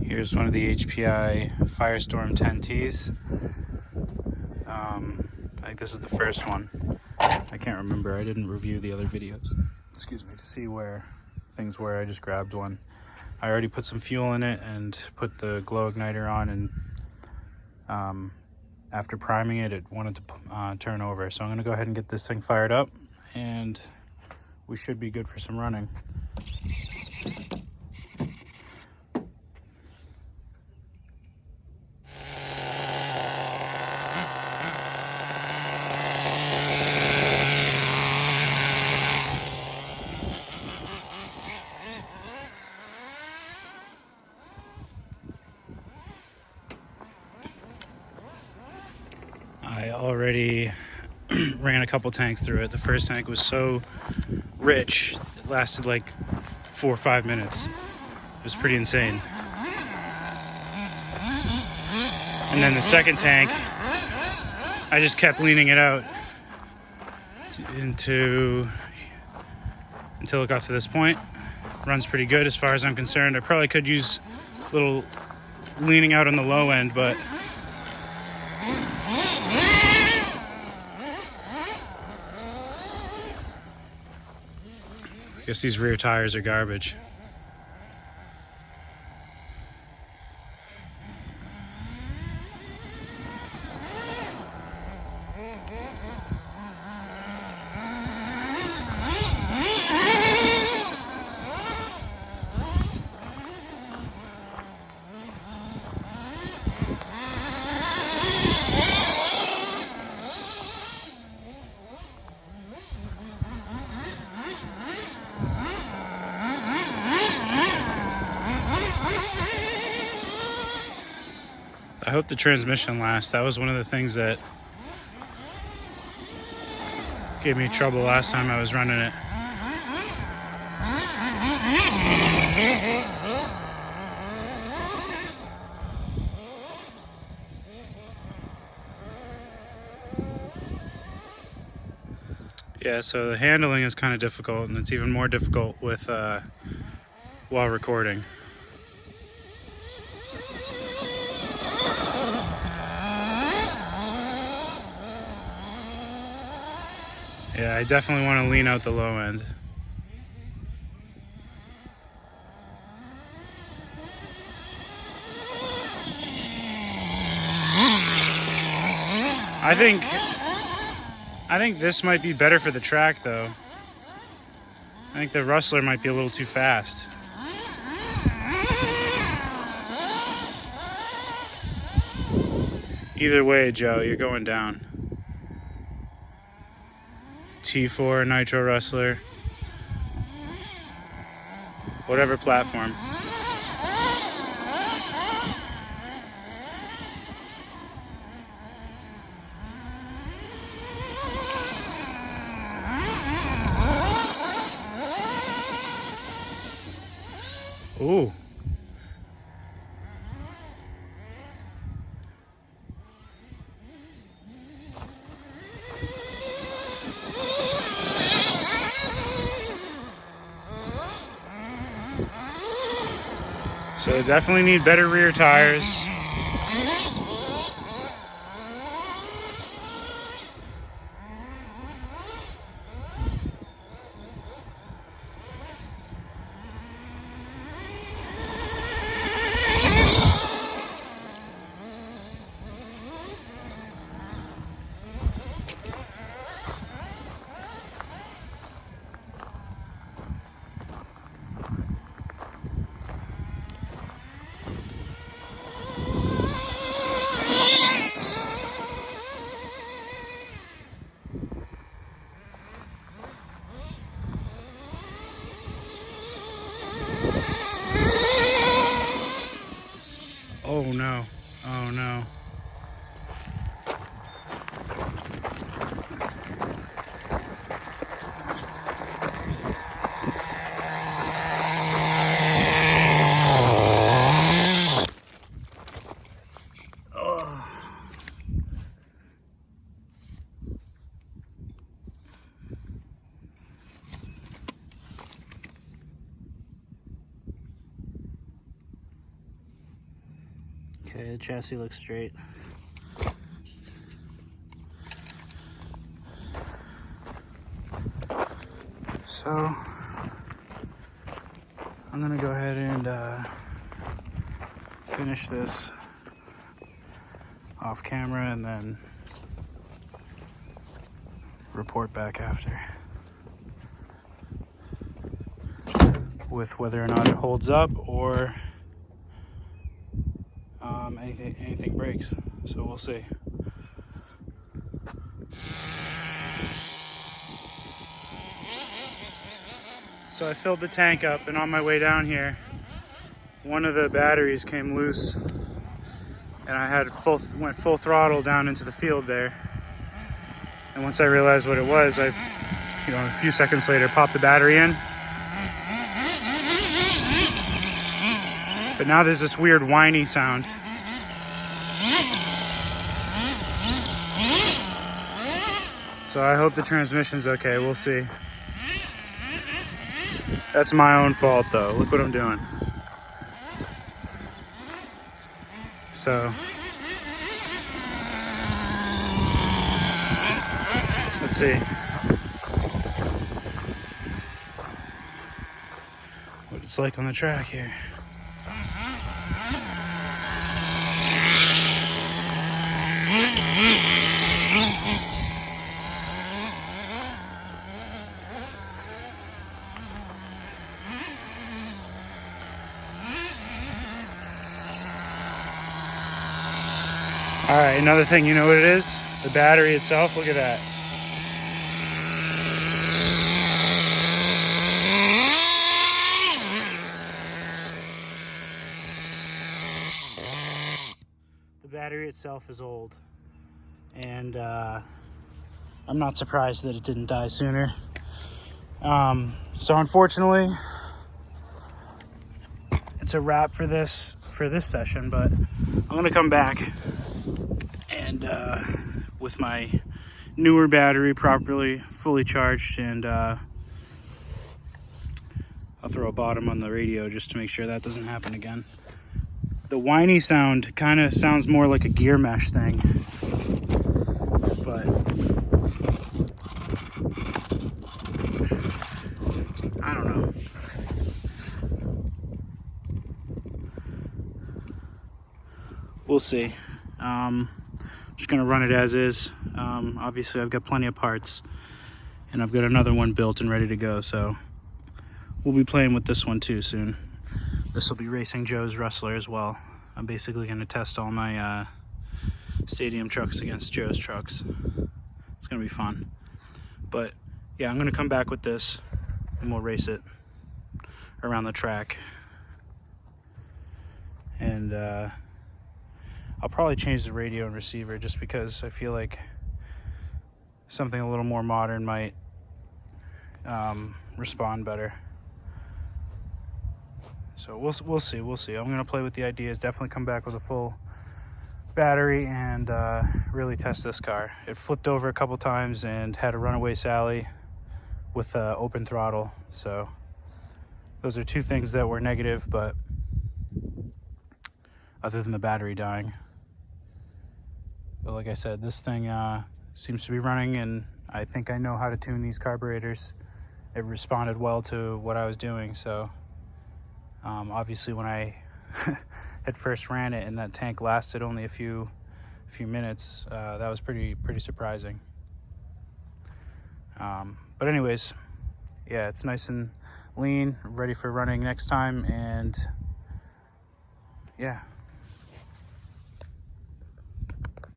Here's one of the HPI Firestorm 10Ts. I think this is the first one. I can't remember. I didn't review the other videos. Excuse me, to see where things were. I just grabbed one. I already put some fuel in it and put the glow igniter on, and after priming it, it wanted to turn over. So I'm going to go ahead and get this thing fired up, and we should be good for some running. I already ran a couple tanks through it. The first tank was so rich, it lasted like 4 or 5 minutes. It was pretty insane. And then the second tank, I just kept leaning it out until it got to this point. Runs pretty good as far as I'm concerned. I probably could use a little leaning out on the low end, but I guess these rear tires are garbage. I hope the transmission lasts. That was one of the things that gave me trouble last time I was running it. Yeah, so the handling is kind of difficult, and it's even more difficult with while recording. Yeah, I definitely want to lean out the low end. I think this might be better for the track, though. I think the Rustler might be a little too fast. Either way, Joe, you're going down. T4 Nitro Rustler, whatever platform. Ooh. So they definitely need better rear tires. Okay, the chassis looks straight. So I'm gonna go ahead and finish this off camera and then report back after with whether or not it holds up or anything breaks. So we'll see. So I filled the tank up, and on my way down here, one of the batteries came loose, and I went full throttle down into the field there. And once I realized what it was, a few seconds later, popped the battery in. But now there's this weird whiny sound. So I hope the transmission's okay. We'll see. That's my own fault, though. Look what I'm doing. So let's see what it's like on the track here. All right, another thing, you know what it is? The battery itself, look at that. The battery itself is old, and I'm not surprised that it didn't die sooner. So unfortunately, it's a wrap for this session, but I'm gonna come back and with my newer battery fully charged, and I'll throw a bottom on the radio just to make sure that doesn't happen again. The whiny sound kind of sounds more like a gear mesh thing, but I don't know. We'll see. Just gonna run it as is. Obviously I've got plenty of parts, and I've got another one built and ready to go, so we'll be playing with this one too soon. This will be Racing Joe's Rustler as well. I'm basically gonna test all my stadium trucks against Joe's trucks. It's gonna be fun. But yeah, I'm gonna come back with this and we'll race it around the track. And I'll probably change the radio and receiver just because I feel like something a little more modern might respond better. So we'll see. I'm gonna play with the ideas. Definitely come back with a full battery and really test this car. It flipped over a couple times and had a runaway Sally with open throttle. So those are two things that were negative, but other than the battery dying. But like I said, this thing seems to be running, and I think I know how to tune these carburetors. It responded well to what I was doing, so obviously when I had first ran it and that tank lasted only a few minutes, that was pretty surprising. But anyways, yeah, it's nice and lean, ready for running next time, and yeah.